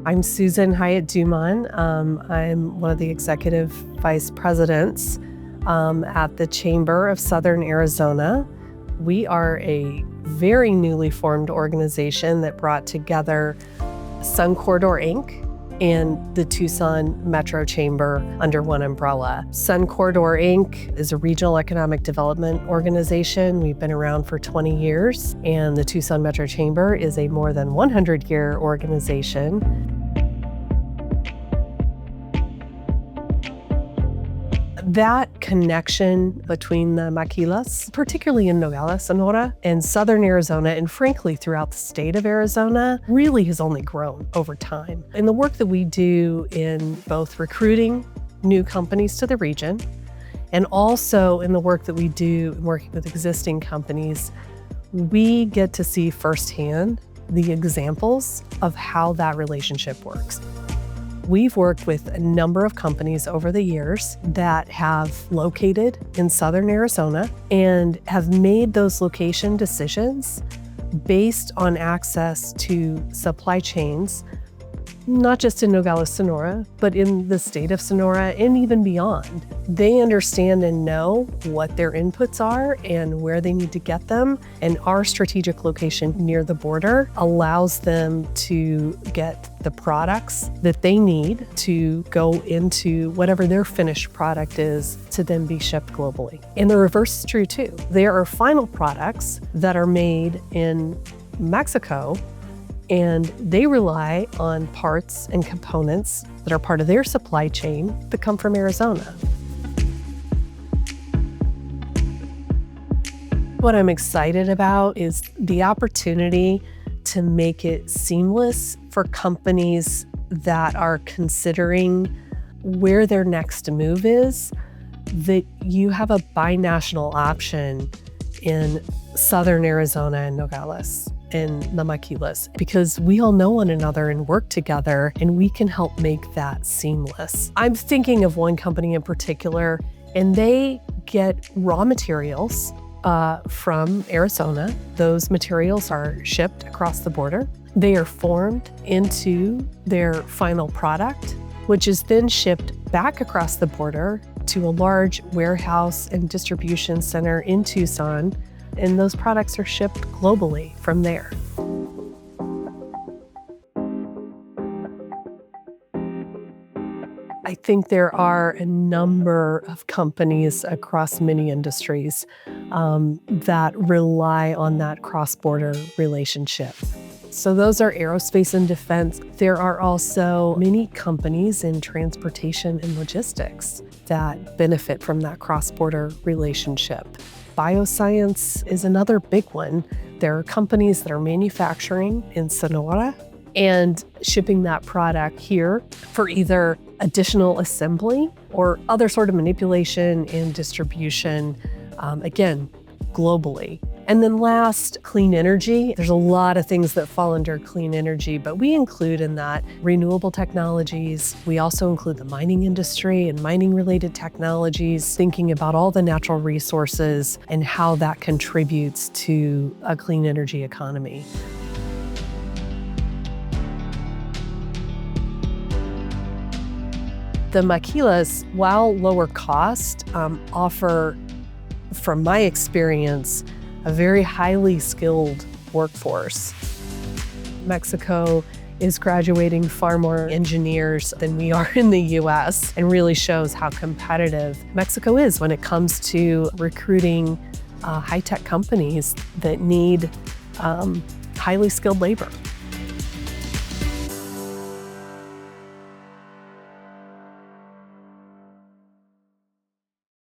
I'm Susan Hyatt-Dumont. I'm one of the executive vice presidents at the Chamber of Southern Arizona. We are a very newly formed organization that brought together Sun Corridor, Inc. and the Tucson Metro Chamber under one umbrella. Sun Corridor, Inc. is a regional economic development organization. We've been around for 20 years, and the Tucson Metro Chamber is a more than 100-year organization. That connection between the Maquilas, particularly in Nogales, Sonora, and Southern Arizona, and frankly throughout the state of Arizona, really has only grown over time. In the work that we do in both recruiting new companies to the region, and also in the work that we do working with existing companies, we get to see firsthand the examples of how that relationship works. We've worked with a number of companies over the years that have located in Southern Arizona and have made those location decisions based on access to supply chains, not just in Nogales, Sonora, but in the state of Sonora and even beyond. They understand and know what their inputs are and where they need to get them. And our strategic location near the border allows them to get the products that they need to go into whatever their finished product is to then be shipped globally. And the reverse is true too. There are final products that are made in Mexico, and they rely on parts and components that are part of their supply chain that come from Arizona. What I'm excited about is the opportunity to make it seamless for companies that are considering where their next move is, that you have a binational option in Southern Arizona and Nogales and the Maquilas, because we all know one another and work together, and we can help make that seamless. I'm thinking of one company in particular, and they get raw materials from Arizona. Those materials are shipped across the border. They are formed into their final product, which is then shipped back across the border to a large warehouse and distribution center in Tucson, and those products are shipped globally from there. I think there are a number of companies across many industries that rely on that cross-border relationship. So those are aerospace and defense. There are also many companies in transportation and logistics that benefit from that cross-border relationship. Bioscience is another big one. There are companies that are manufacturing in Sonora and shipping that product here for either additional assembly or other sort of manipulation and distribution, again, globally. And then last, clean energy. There's a lot of things that fall under clean energy, but we include in that renewable technologies. We also include the mining industry and mining-related technologies, thinking about all the natural resources and how that contributes to a clean energy economy. The Maquilas, while lower cost, offer, from my experience, a very highly skilled workforce. Mexico is graduating far more engineers than we are in the US, and really shows how competitive Mexico is when it comes to recruiting high-tech companies that need highly skilled labor.